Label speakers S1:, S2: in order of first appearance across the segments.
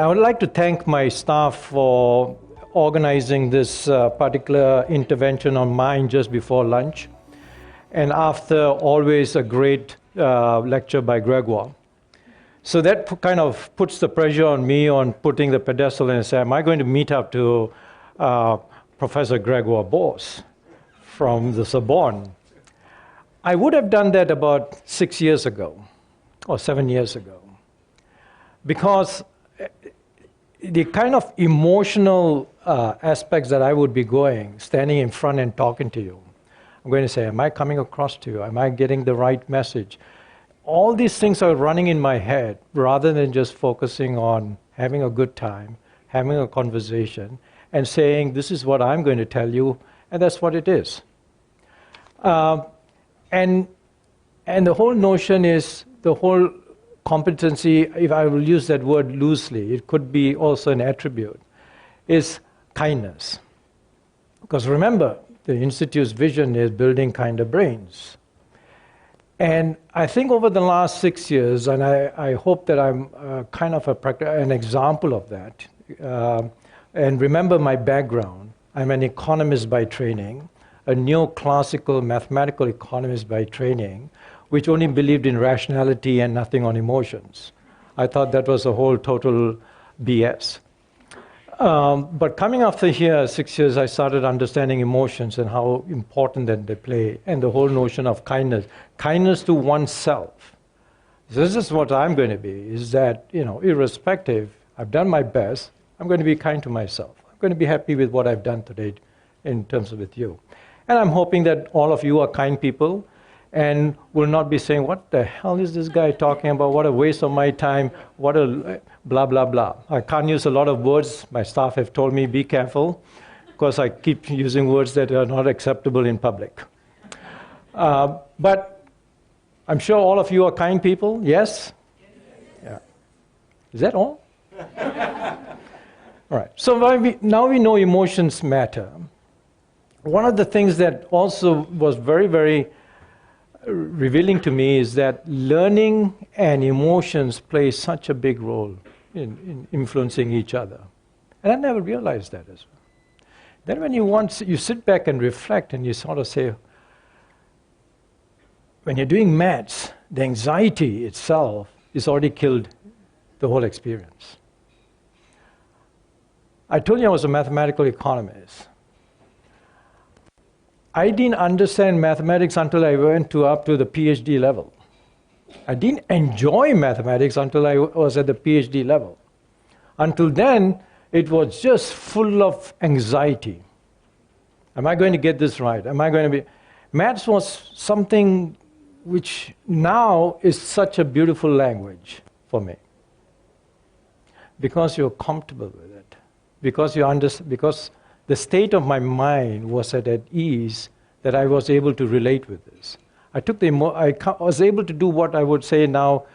S1: would like to thank my staff for organizing this particular intervention on mine just before lunch, and after always a great lecture by Gregoire. So that kind of puts the pressure on me on putting the pedestal and say, am I going to meet up to Professor Gregoire Bose from the Sorbonne? I would have done that about 6 years ago, or 7 years ago, because the kind of emotional aspects that I would be standing in front and talking to you, I'm going to say, am I coming across to you? Am I getting the right message? All these things are running in my head rather than just focusing on having a good time, having a conversation, and saying, this is what I'm going to tell you, and that's what it is. And the whole notion is, the whole competency, if I will use that word loosely, it could be also an attribute, is kindness. Because remember, the Institute's vision is building kinder brains. And I think over the last 6 years, and I hope that I'm kind of an example of that. And remember my background. I'm an economist by training, a neoclassical mathematical economist by training, which only believed in rationality and nothing on emotions. I thought that was a whole total BS. But coming after here, 6 years, I started understanding emotions and how important that they play, and the whole notion of kindness. Kindness to oneself. This is what I'm going to be, is that, irrespective, I've done my best, I'm going to be kind to myself. I'm going to be happy with what I've done today in terms of with you. And I'm hoping that all of you are kind people, and will not be saying, what the hell is this guy talking about? What a waste of my time. What a blah, blah, blah. I can't use a lot of words. My staff have told me, be careful, because I keep using words that are not acceptable in public. But I'm sure all of you are kind people, yes? Yeah. Is that all? All right. So now we know emotions matter. One of the things that also was very, very revealing to me is that learning and emotions play such a big role in influencing each other. And I never realized that as well. Then when you sit back and reflect and you sort of say, when you're doing maths, the anxiety itself is already killed the whole experience. I told you I was a mathematical economist. I didn't understand mathematics until I went up to the PhD level. I didn't enjoy mathematics until I was at the PhD level. Until then, it was just full of anxiety. Am I going to get this right? Am I going to be... Maths was something which now is such a beautiful language for me. Because you're comfortable with it. Because the state of my mind was at ease, that I was able to relate with this. I was able to do what I would say now,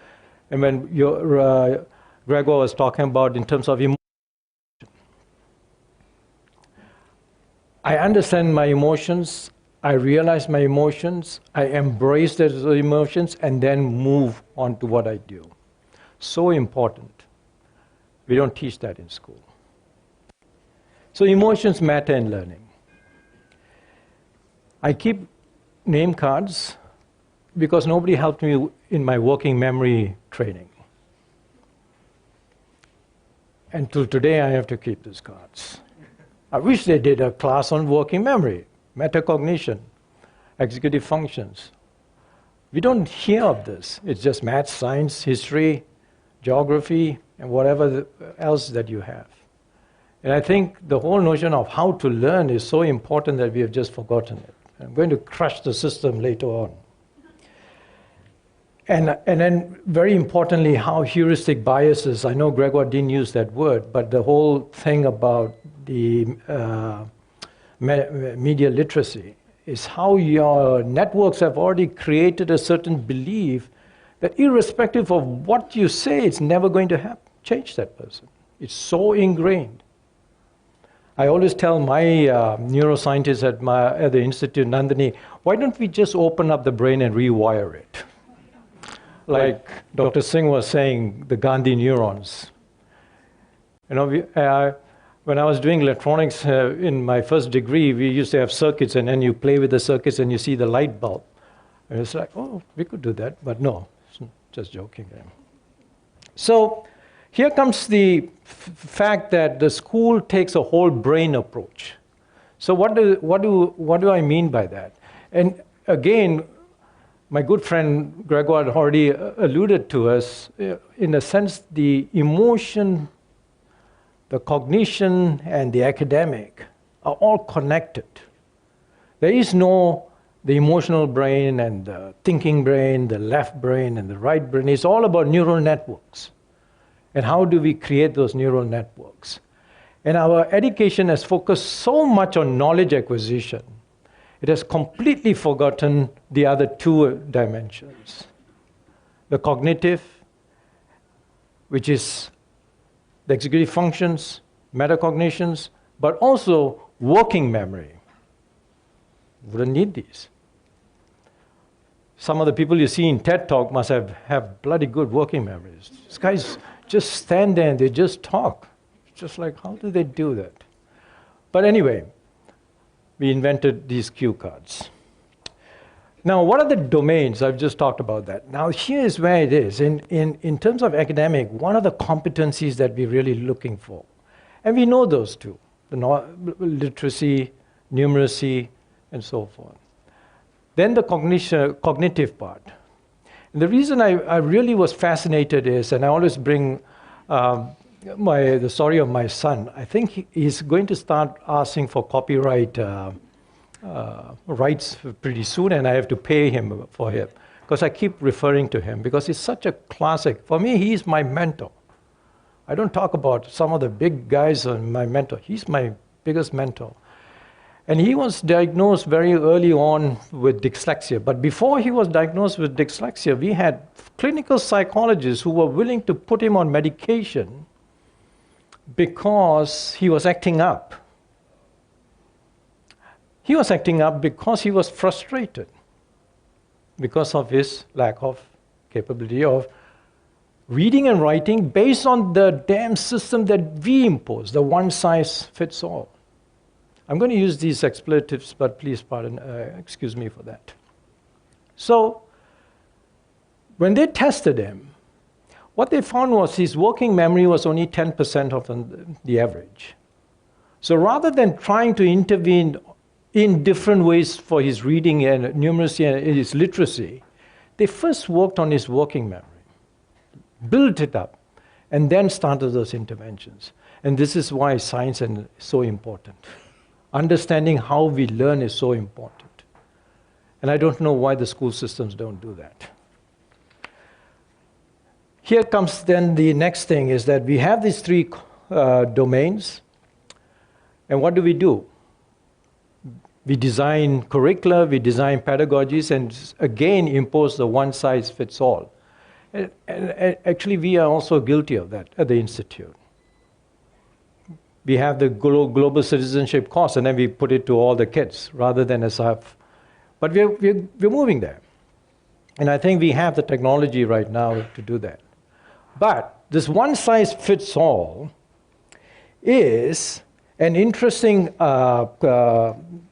S1: and when Gregor was talking about in terms of emotion. I understand my emotions, I realize my emotions, I embrace those emotions, and then move on to what I do. So important. We don't teach that in school. So emotions matter in learning. I keep name cards because nobody helped me in my working memory training. Until today, I have to keep these cards. I wish they did a class on working memory, metacognition, executive functions. We don't hear of this. It's just math, science, history, geography, and whatever else that you have. And I think the whole notion of how to learn is so important that we have just forgotten it. I'm going to crush the system later on. And then very importantly, how heuristic biases, I know Gregor didn't use that word, but the whole thing about the media literacy is how your networks have already created a certain belief that irrespective of what you say, it's never going to change that person. It's so ingrained. I always tell my neuroscientists at the Institute, Nandini, why don't we just open up the brain and rewire it? Like Dr. Singh was saying, the Gandhi neurons. You know, when I was doing electronics in my first degree, we used to have circuits, and then you play with the circuits and you see the light bulb. And it's like, oh, we could do that, but no, just joking. So here comes the fact that the school takes a whole brain approach. So what do I mean by that? And again, my good friend Gregor had already alluded to us, in a sense, the emotion, the cognition, and the academic are all connected. There is no the emotional brain and the thinking brain, the left brain and the right brain. It's all about neural networks. And how do we create those neural networks? And our education has focused so much on knowledge acquisition, it has completely forgotten the other two dimensions. The cognitive, which is the executive functions, metacognitions, but also working memory. Wouldn't need these. Some of the people you see in TED Talk must have bloody good working memories. These guys just stand there and they just talk. It's just like, how do they do that? But anyway, we invented these cue cards. Now, what are the domains? I've just talked about that. Now, here's where it is. In terms of academic, what are the competencies that we're really looking for? And we know those two, the literacy, numeracy, and so forth. Then the cognitive part. And the reason I really was fascinated is, and I always bring the story of my son. I think he's going to start asking for copyright rights pretty soon, and I have to pay him for him because I keep referring to him because he's such a classic. For me, he's my mentor. I don't talk about some of the big guys on my mentor. He's my biggest mentor. And he was diagnosed very early on with dyslexia. But before he was diagnosed with dyslexia, we had clinical psychologists who were willing to put him on medication because he was acting up. He was acting up because he was frustrated because of his lack of capability of reading and writing based on the damn system that we impose, the one size fits all. I'm going to use these expletives, but please excuse me for that. So, when they tested him, what they found was his working memory was only 10% of the average. So rather than trying to intervene in different ways for his reading and numeracy and his literacy, they first worked on his working memory, built it up, and then started those interventions. And this is why science is so important. Understanding how we learn is so important. And I don't know why the school systems don't do that. Here comes then the next thing is that we have these three domains. And what do? We design curricula, we design pedagogies, and again impose the one size fits all. And actually we are also guilty of that at the Institute. We have the global citizenship course, and then we put it to all the kids rather than as half. But we're moving there. And I think we have the technology right now to do that. But this one size fits all is an interesting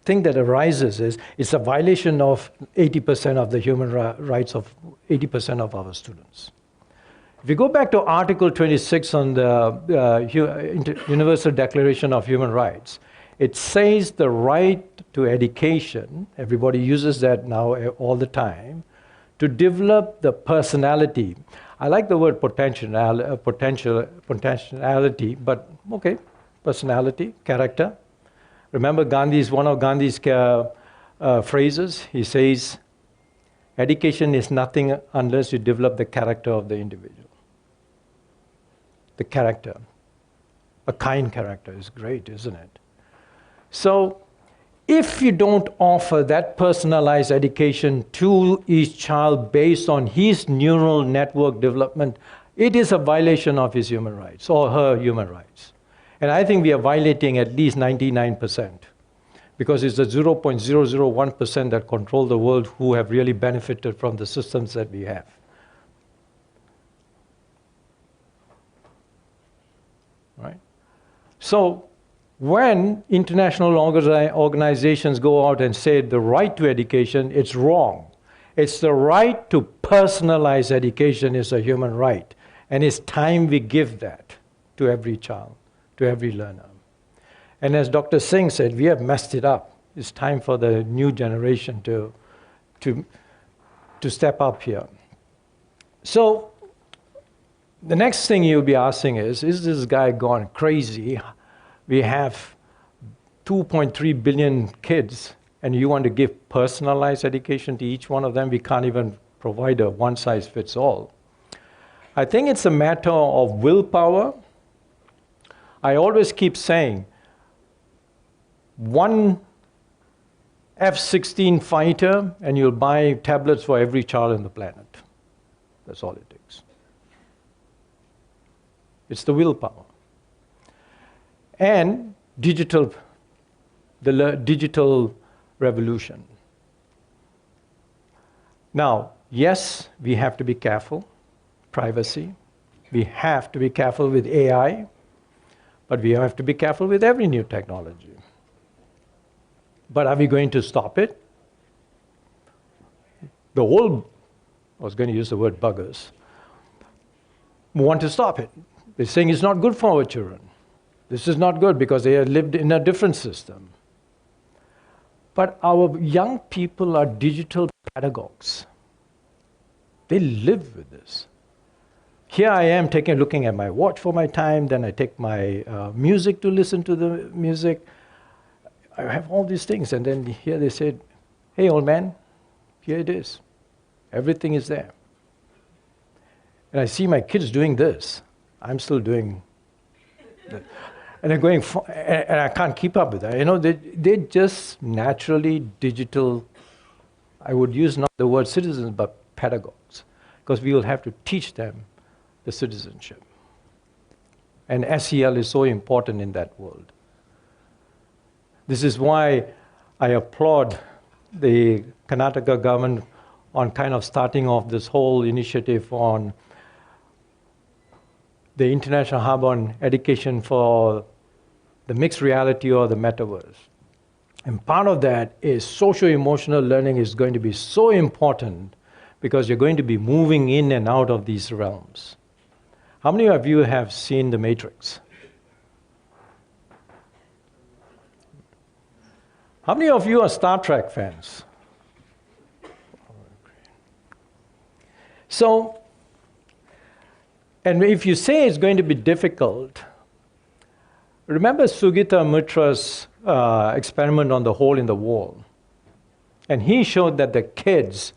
S1: thing that arises is it's a violation of 80% of the human rights of 80% of our students. If you go back to Article 26 on the Universal Declaration of Human Rights, it says the right to education, everybody uses that now all the time, to develop the personality. I like the word potentiality, but okay, personality, character. Remember one of Gandhi's phrases, he says, education is nothing unless you develop the character of the individual. The character. A kind character is great, isn't it? So, if you don't offer that personalized education to each child based on his neural network development, it is a violation of his human rights or her human rights. And I think we are violating at least 99%, because it's the 0.001% that control the world who have really benefited from the systems that we have. Right? So when international organizations go out and say the right to education, it's wrong. It's the right to personalize education is a human right. And it's time we give that to every child, to every learner. And as Dr. Singh said, we have messed it up. It's time for the new generation to step up here. So the next thing you'll be asking is this guy gone crazy? We have 2.3 billion kids, and you want to give personalized education to each one of them? We can't even provide a one-size-fits-all. I think it's a matter of willpower. I always keep saying, one F-16 fighter, and you'll buy tablets for every child on the planet. That's all it takes. It's the willpower. And the digital revolution. Now, yes, we have to be careful. Privacy. We have to be careful with AI, but we have to be careful with every new technology. But are we going to stop it? I was going to use the word buggers, want to stop it. They're saying it's not good for our children. This is not good because they have lived in a different system. But our young people are digital pedagogues. They live with this. Here I am looking at my watch for my time, then I take my music to listen to the music. I have all these things, and then here they said, hey old man, here it is. Everything is there. And I see my kids doing this. I'm still doing that. And they're going, and I can't keep up with that. You know, they're just naturally digital. I would use not the word citizens, but pedagogues, because we will have to teach them the citizenship. And SEL is so important in that world. This is why I applaud the Karnataka government on kind of starting off this whole initiative on the International Hub on Education for the Mixed Reality or the Metaverse. And part of that is socio-emotional learning is going to be so important because you're going to be moving in and out of these realms. How many of you have seen The Matrix? How many of you are Star Trek fans? So, and if you say it's going to be difficult, remember Sugita Mitra's experiment on the hole in the wall. And he showed that the kids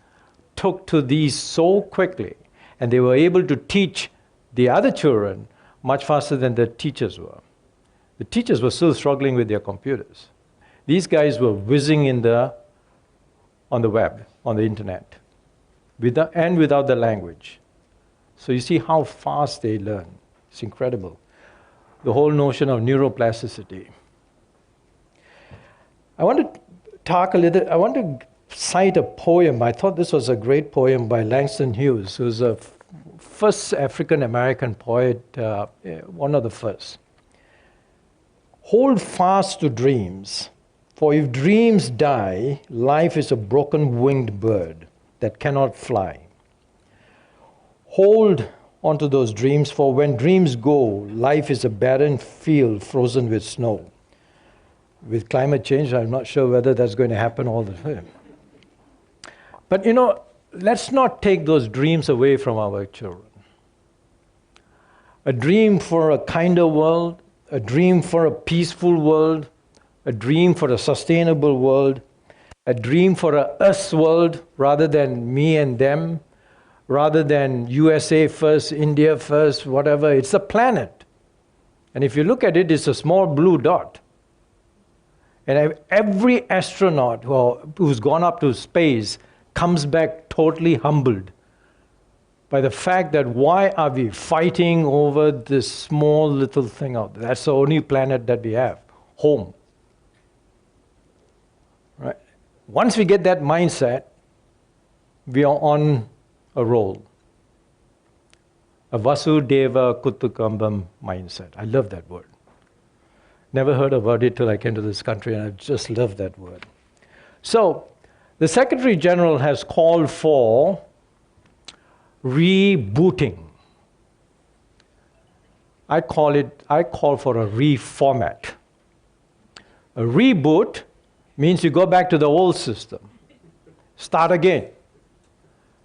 S1: took to these so quickly, and they were able to teach the other children much faster than the teachers were. The teachers were still struggling with their computers. These guys were whizzing on the web, on the internet, and without the language. So you see how fast they learn. It's incredible. The whole notion of neuroplasticity. I want to cite a poem. I thought this was a great poem by Langston Hughes, who's a first African-American poet, one of the first. Hold fast to dreams, for if dreams die, life is a broken-winged bird that cannot fly. Hold onto those dreams, for when dreams go, life is a barren field frozen with snow. With climate change, I'm not sure whether that's going to happen all the time. But let's not take those dreams away from our children. A dream for a kinder world, a dream for a peaceful world, a dream for a sustainable world, a dream for a us world rather than me and them, rather than USA first, India first, whatever. It's a planet. And if you look at it, it's a small blue dot. And every astronaut who's gone up to space comes back totally humbled by the fact that why are we fighting over this small little thing out there? That's the only planet that we have, home. Right? Once we get that mindset, we are on a roll. A Vasudeva Kutukambam mindset. I love that word. Never heard about it till I came to this country, and I just love that word. So, the Secretary General has called for rebooting. I call for a reformat. A reboot means you go back to the old system, start again.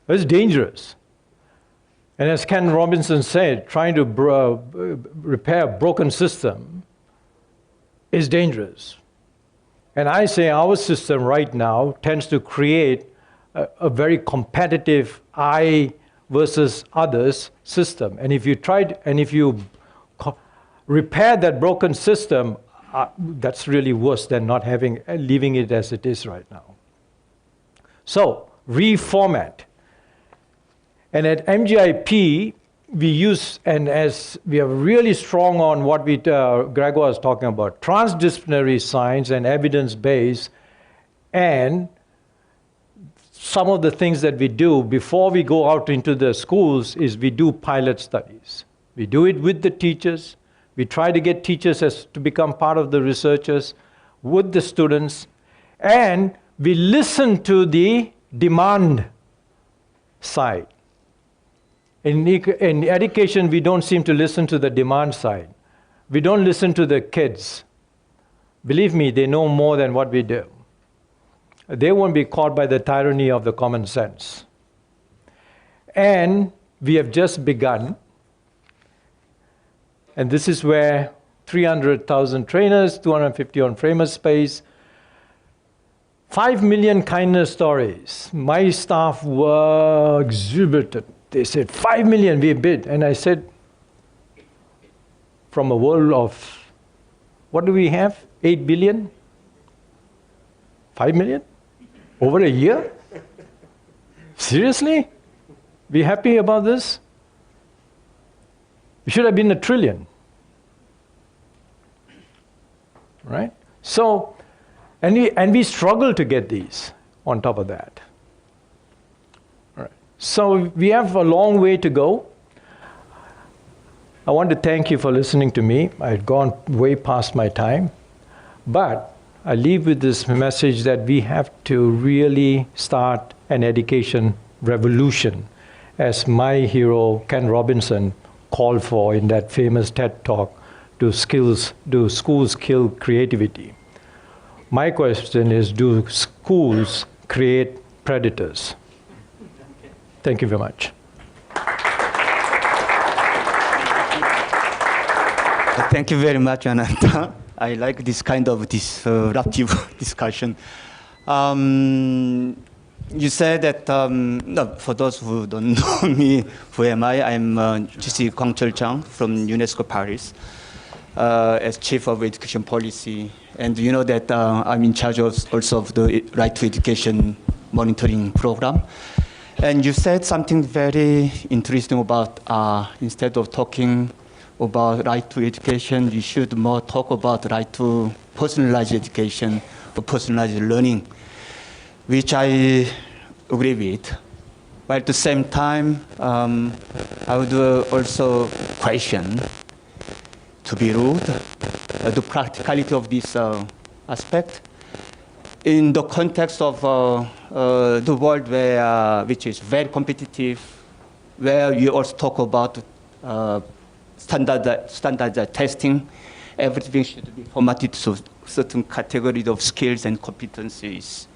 S1: It's dangerous. And as Ken Robinson said, trying to repair a broken system is dangerous. And I say our system right now tends to create a very competitive I versus others system. And if you repair that broken system, that's really worse than not leaving it as it is right now. So, reformat. And at MGIEP, we use, and as we are really strong on what Gregor was talking about, transdisciplinary science and evidence-based, and some of the things that we do before we go out into the schools is we do pilot studies. We do it with the teachers. We try to get teachers to become part of the researchers with the students, and we listen to the demand side. In education, we don't seem to listen to the demand side. We don't listen to the kids. Believe me, they know more than what we do. They won't be caught by the tyranny of the common sense. And we have just begun. And this is where 300,000 trainers, 250 on Framer Space, 5 million kindness stories. My staff were exuberant. They said, 5 million we bid. And I said, from a world of, what do we have? 8 billion? 5 million? Over a year? Seriously? Be happy about this? It should have been 1 trillion. Right? So, and we struggle to get these on top of that. Right. So we have a long way to go. I want to thank you for listening to me. I've gone way past my time. But I leave with this message that we have to really start an education revolution, as my hero Ken Robinson called for in that famous TED Talk, do schools kill creativity? My question is, do schools create predators? Thank you very much.
S2: Thank you very much, Anantha. I like this kind of disruptive discussion. You said that, no, for those who don't know me, who am I? I'm GC Kwangcheol Chang from UNESCO Paris as Chief of Education Policy. And you know that I'm in charge also of the Right to Education monitoring program. And you said something very interesting about instead of talking about right to education, you should more talk about right to personalized education or personalized learning, which I agree with. But at the same time, I would also question, to be rude, the practicality of this aspect in the context of the world which is very competitive, where you also talk about standard testing. Everything should be formatted to certain categories of skills and competencies.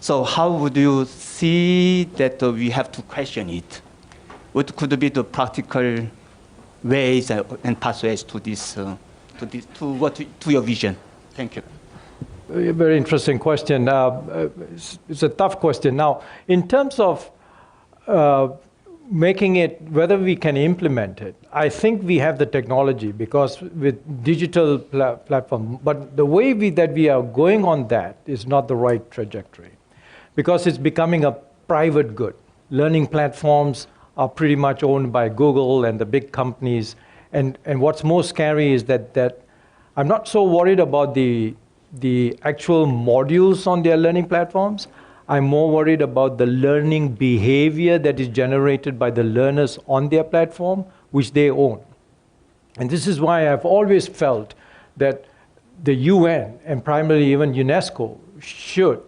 S2: So how would you see that we have to question it? What could be the practical ways and pathways to this, to your vision? Thank you.
S1: A very interesting question. It's a tough question. Now, in terms of making it, whether we can implement it, I think we have the technology, because with digital platform, but the way that we are going on that is not the right trajectory, because it's becoming a private good. Learning platforms are pretty much owned by Google and the big companies, and what's more scary is that I'm not so worried about the actual modules on their learning platforms. I'm more worried about the learning behavior that is generated by the learners on their platform, which they own. And this is why I've always felt that the UN and primarily even UNESCO should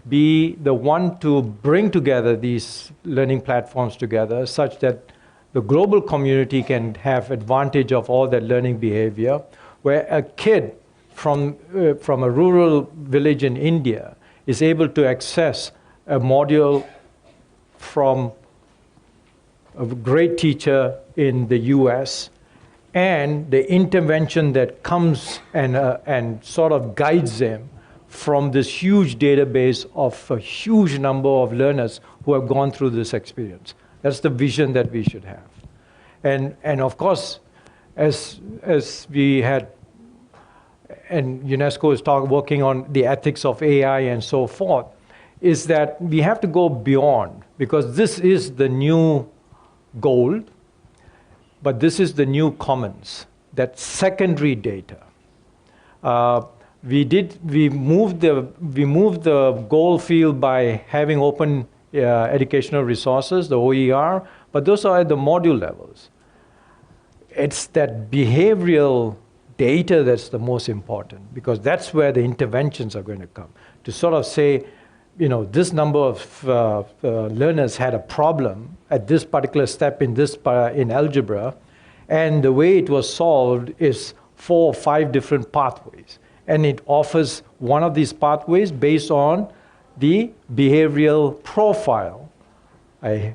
S1: be the one to bring together these learning platforms together such that the global community can have advantage of all that learning behavior, where a kid from a rural village in India is able to access a module from a great teacher in the US, and the intervention that comes and sort of guides them from this huge database of a huge number of learners who have gone through this experience. That's the vision that we should have. And of course, as we had, and UNESCO is working on the ethics of AI and so forth, is that we have to go beyond, because this is the new gold, but this is the new commons, that secondary data. We moved the goal field by having open educational resources, the OER, but those are at the module levels. It's that behavioral data that's the most important, because that's where the interventions are going to come. To sort of say, you know, this number of learners had a problem at this particular step in algebra, and the way it was solved is 4 or 5 different pathways. And it offers one of these pathways based on the behavioral profile. I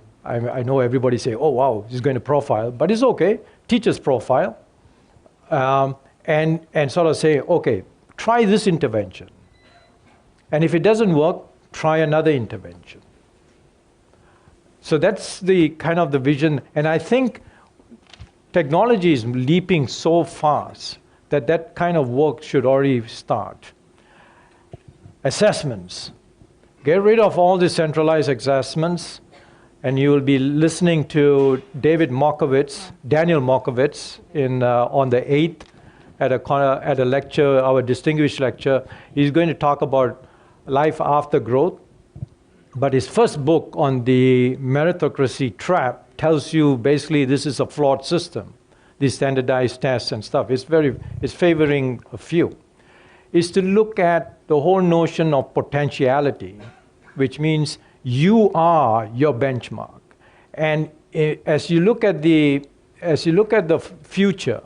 S1: know everybody say, oh wow, he's going to profile, but it's okay, teacher's profile. And sort of say, okay, try this intervention. And if it doesn't work, try another intervention. So that's the kind of the vision. And I think technology is leaping so fast that that kind of work should already start. Assessments. Get rid of all the centralized assessments, and you will be listening to Daniel Mockowitz, on the 8th at a lecture, our distinguished lecture. He's going to talk about life after growth. But his first book on the meritocracy trap tells you basically this is a flawed system. These standardized tests and stuff. It's favoring a few. Is to look at the whole notion of potentiality, which means you are your benchmark. And as you look at the future,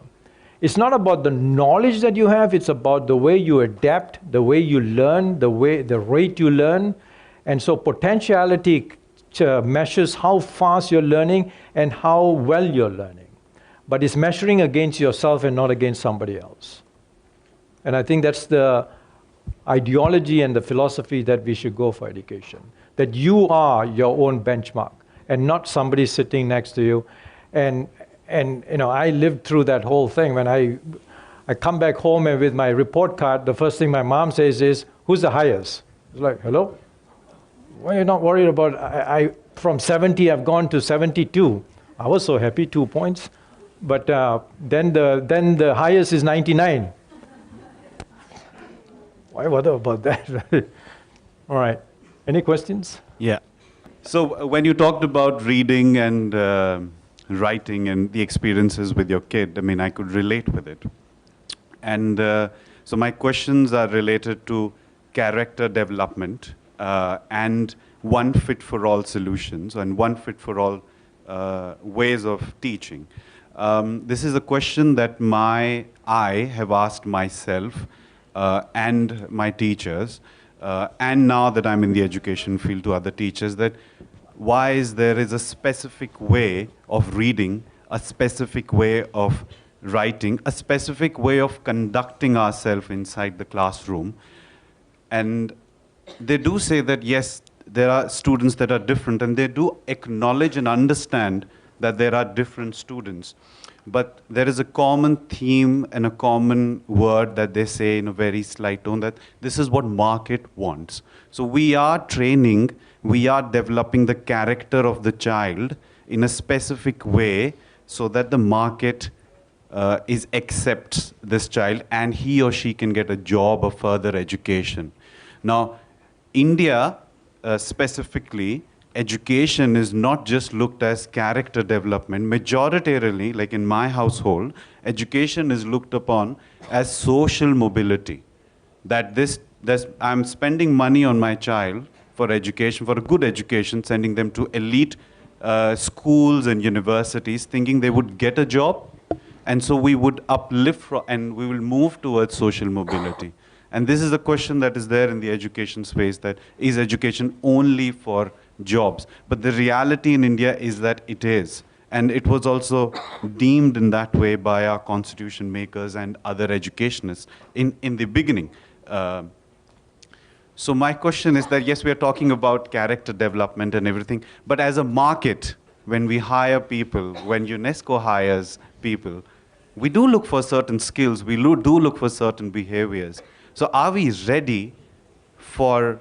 S1: it's not about the knowledge that you have, it's about the way you adapt, the way you learn, the rate you learn. And so potentiality measures how fast you're learning and how well you're learning. But it's measuring against yourself and not against somebody else. And I think that's the ideology and the philosophy that we should go for education. That you are your own benchmark and not somebody sitting next to you. And you know, I lived through that whole thing. When I come back home and with my report card, the first thing my mom says is, who's the highest? It's like, hello? Why are you not worried about, from 70, I've gone to 72. I was so happy, 2 points. But then the highest is 99. Why bother about that? All right. Any questions?
S3: Yeah. So when you talked about reading and writing and the experiences with your kid, I mean, I could relate with it. And so my questions are related to character development and one fit for all solutions and one fit for all ways of teaching. This is a question that I have asked myself and my teachers, and now that I'm in the education field, to other teachers, that why is there is a specific way of reading, a specific way of writing, a specific way of conducting ourselves inside the classroom. And they do say that, yes, there are students that are different, and they do acknowledge and understand that there are different students. But there is a common theme and a common word that they say in a very slight tone, that this is what market wants. So we are training, we are developing the character of the child in a specific way so that the market accepts this child and he or she can get a job or further education. Now, India specifically education is not just looked as character development. Majoritarily, like in my household, education is looked upon as social mobility. That I'm spending money on my child for education, for a good education, sending them to elite schools and universities, thinking they would get a job, and so we would uplift and we will move towards social mobility. And this is a question that is there in the education space, that is education only for jobs? But the reality in India is that it is. And it was also deemed in that way by our constitution makers and other educationists in the beginning. So my question is that, yes, we are talking about character development and everything, but as a market, when we hire people, when UNESCO hires people, we do look for certain skills, we do look for certain behaviors. So are we ready for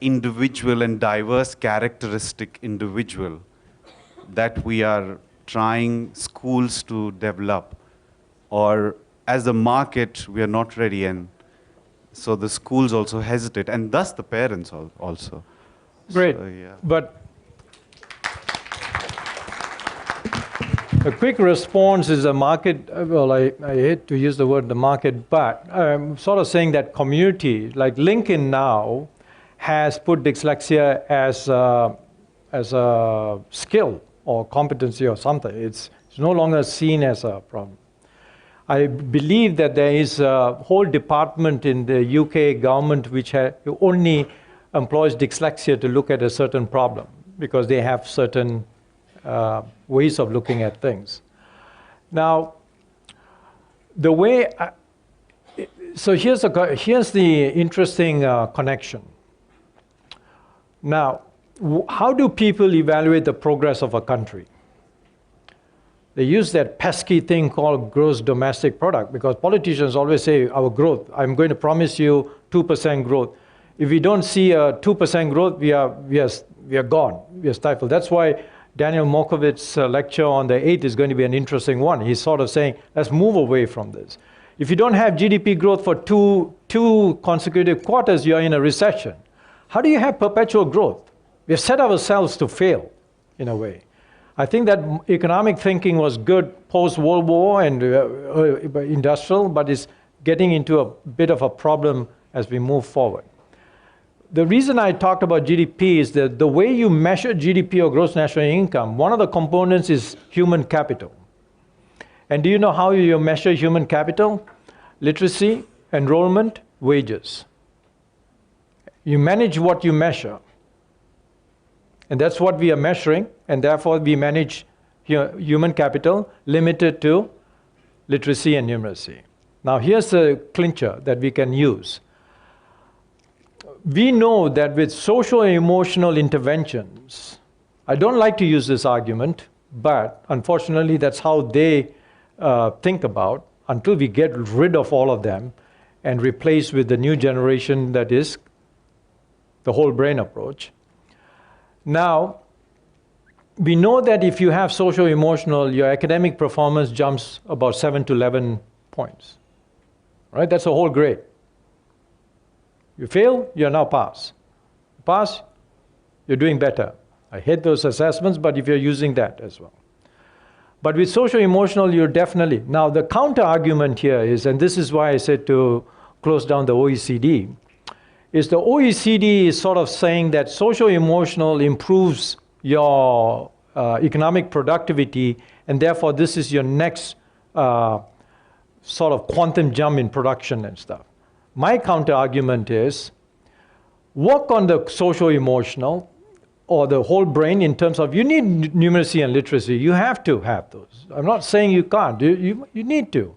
S3: individual and diverse characteristic individual that we are trying schools to develop? Or as a market, we are not ready, and so the schools also hesitate, and thus the parents also.
S1: Great,
S3: so, yeah.
S1: But a quick response is a market, well, I hate to use the word the market, but I'm sort of saying that community, like LinkedIn now, has put dyslexia as a skill or competency or something. It's no longer seen as a problem. I believe that there is a whole department in the UK government which only employs dyslexia to look at a certain problem, because they have certain ways of looking at things. Now, the way, so here's the interesting connection. Now, how do people evaluate the progress of a country? They use that pesky thing called gross domestic product, because politicians always say our growth, I'm going to promise you 2% growth. If we don't see a 2% growth, we are gone, we are stifled. That's why Daniel Mokowitz's lecture on the 8th is going to be an interesting one. He's sort of saying, let's move away from this. If you don't have GDP growth for two consecutive quarters, you're in a recession. How do you have perpetual growth? We have set ourselves to fail, in a way. I think that economic thinking was good post-World War and industrial, but it's getting into a bit of a problem as we move forward. The reason I talked about GDP is that the way you measure GDP or gross national income, one of the components is human capital. And do you know how you measure human capital? Literacy, enrollment, wages. You manage what you measure. And that's what we are measuring, and therefore we manage human capital limited to literacy and numeracy. Now here's the clincher that we can use. We know that with social and emotional interventions, I don't like to use this argument, but unfortunately that's how they think about, until we get rid of all of them and replace with the new generation that is the whole brain approach. Now, we know that if you have social emotional, your academic performance jumps about 7 to 11 points. Right? That's a whole grade. You fail, you're now pass. Pass, you're doing better. I hate those assessments, but if you're using that as well. But with social emotional, you're definitely. Now, the counter argument here is, and this is why I said to close down the OECD, is the OECD is sort of saying that social emotional improves your economic productivity, and therefore this is your next sort of quantum jump in production and stuff. My counter argument is, work on the social emotional or the whole brain in terms of, you need numeracy and literacy. You have to have those. I'm not saying you can't. You need to.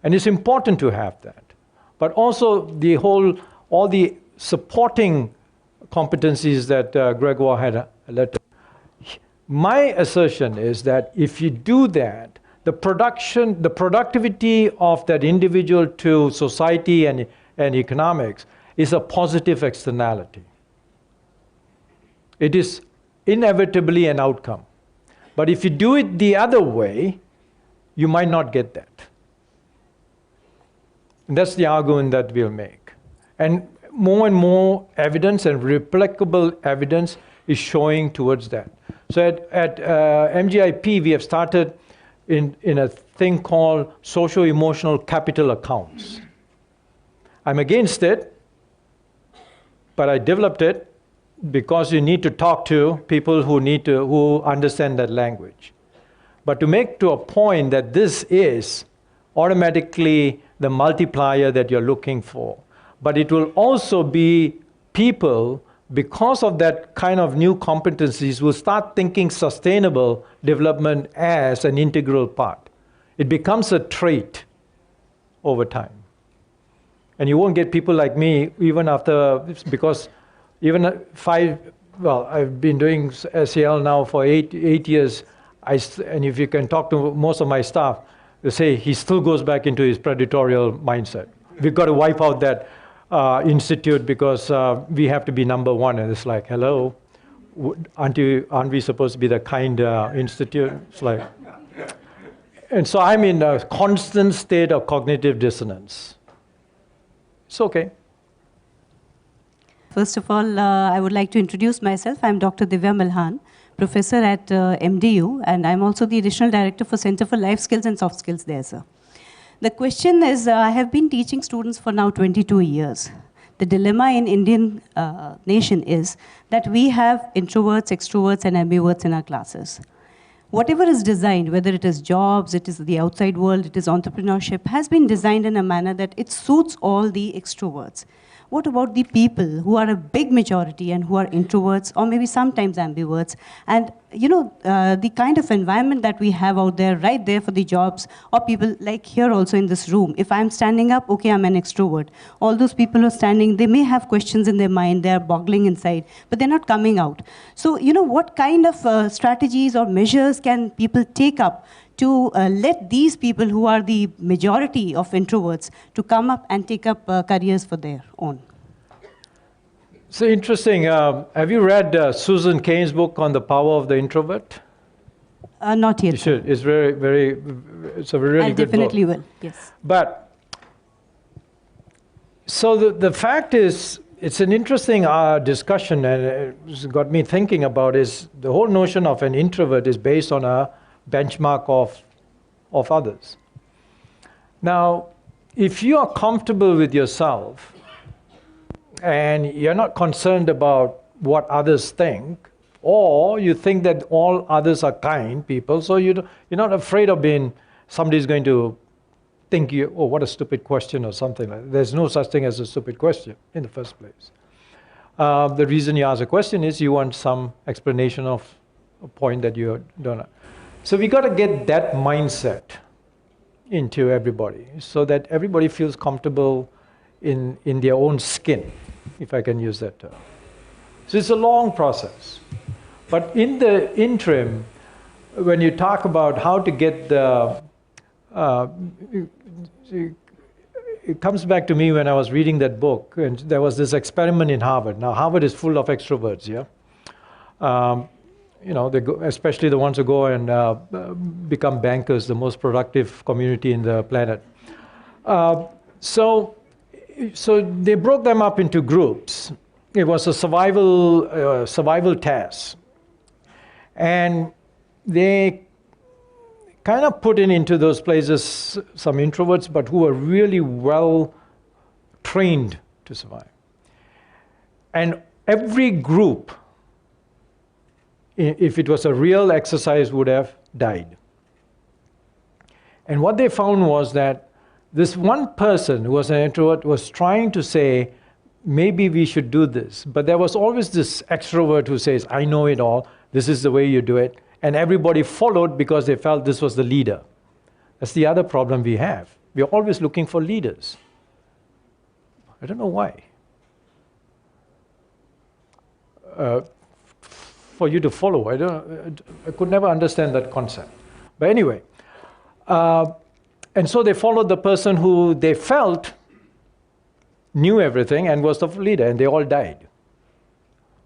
S1: And it's important to have that. But also all the supporting competencies that Gregoire had let. My assertion is that if you do that, the productivity of that individual to society and economics is a positive externality. It is inevitably an outcome. But if you do it the other way, you might not get that. And that's the argument that we'll make. And more evidence and replicable evidence is showing towards that. So at MGIEP, we have started in a thing called socio-emotional capital accounts. I'm against it, but I developed it because you need to talk to people who understand that language. But to make to a point that this is automatically the multiplier that you're looking for. But it will also be people, because of that kind of new competencies, will start thinking sustainable development as an integral part. It becomes a trait over time. And you won't get people like me even after, because even I've been doing SEL now for eight years, and if you can talk to most of my staff, they say he still goes back into his predatorial mindset. We've got to wipe out that institute because we have to be number one. And it's like, hello, aren't we supposed to be the kind institute? It's like, and so I'm in a constant state of cognitive dissonance. It's okay.
S4: First of all, I would like to introduce myself. I'm Dr. Divya Milhan, professor at MDU, and I'm also the additional director for Center for Life Skills and Soft Skills there, sir. The question is, I have been teaching students for now 22 years. The dilemma in Indian nation is that we have introverts, extroverts, and ambiverts in our classes. Whatever is designed, whether it is jobs, it is the outside world, it is entrepreneurship, has been designed in a manner that it suits all the extroverts. What about the people who are a big majority and who are introverts or maybe sometimes ambiverts? And the kind of environment that we have out there, right there for the jobs, or people like here also in this room. If I'm standing up, okay, I'm an extrovert. All those people who are standing, they may have questions in their mind, they're boggling inside, but they're not coming out. So, what kind of strategies or measures can people take up to let these people who are the majority of introverts to come up and take up careers for their own?
S1: So interesting. Have you read Susan Cain's book on the power of the introvert?
S4: Not yet.
S1: You should. It's very, very. It's a really good book.
S4: I definitely will. Yes.
S1: But so the fact is, it's an interesting discussion, and it's got me thinking about is the whole notion of an introvert is based on a benchmark of others. Now, if you are comfortable with yourself and you're not concerned about what others think, or you think that all others are kind people, so you're not afraid of being somebody's going to think what a stupid question or something like that. There's no such thing as a stupid question in the first place. The reason you ask a question is you want some explanation of a point that you don't know. So we got to get that mindset into everybody so that everybody feels comfortable in their own skin, if I can use that term. So it's a long process. But in the interim, when you talk about how to get the... it comes back to me when I was reading that book, and there was this experiment in Harvard. Now, Harvard is full of extroverts, yeah? They go, especially the ones who go and become bankers, the most productive community in the planet. So they broke them up into groups. It was a survival task. And they kind of put into those places some introverts, but who were really well trained to survive. And every group, if it was a real exercise, would have died. And what they found was that this one person who was an introvert was trying to say, maybe we should do this. But there was always this extrovert who says, I know it all, this is the way you do it. And everybody followed because they felt this was the leader. That's the other problem we have. We're always looking for leaders. I don't know why. For you to follow. I could never understand that concept. But anyway, and so they followed the person who they felt knew everything and was the leader, and they all died.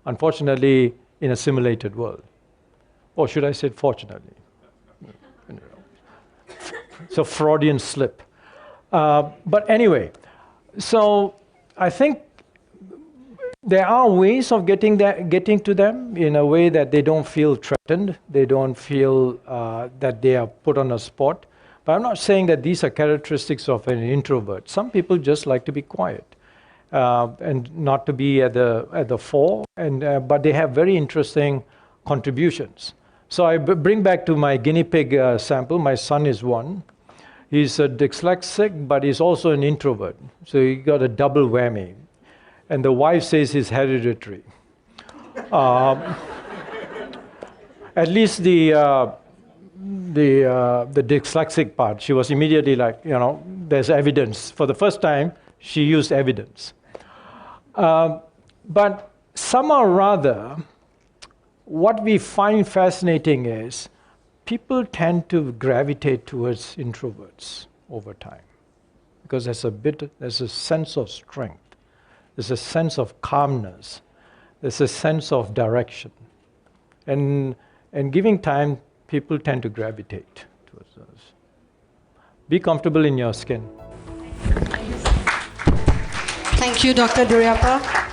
S1: Unfortunately, in a simulated world. Or should I say fortunately? It's a Freudian slip. But anyway, so I think There are ways of getting to them in a way that they don't feel threatened, they don't feel that they are put on a spot. But I'm not saying that these are characteristics of an introvert. Some people just like to be quiet and not to be at the fore, but they have very interesting contributions. So I bring back to my guinea pig sample. My son is one. He's a dyslexic, but he's also an introvert. So he got a double whammy. And the wife says it's hereditary. At least the dyslexic part, she was immediately like, there's evidence. For the first time, she used evidence. But somehow or rather, what we find fascinating is people tend to gravitate towards introverts over time because there's a sense of strength. There's a sense of calmness. There's a sense of direction. And giving time, people tend to gravitate towards those. Be comfortable in your skin.
S5: Thank you, Dr. Duraiappah.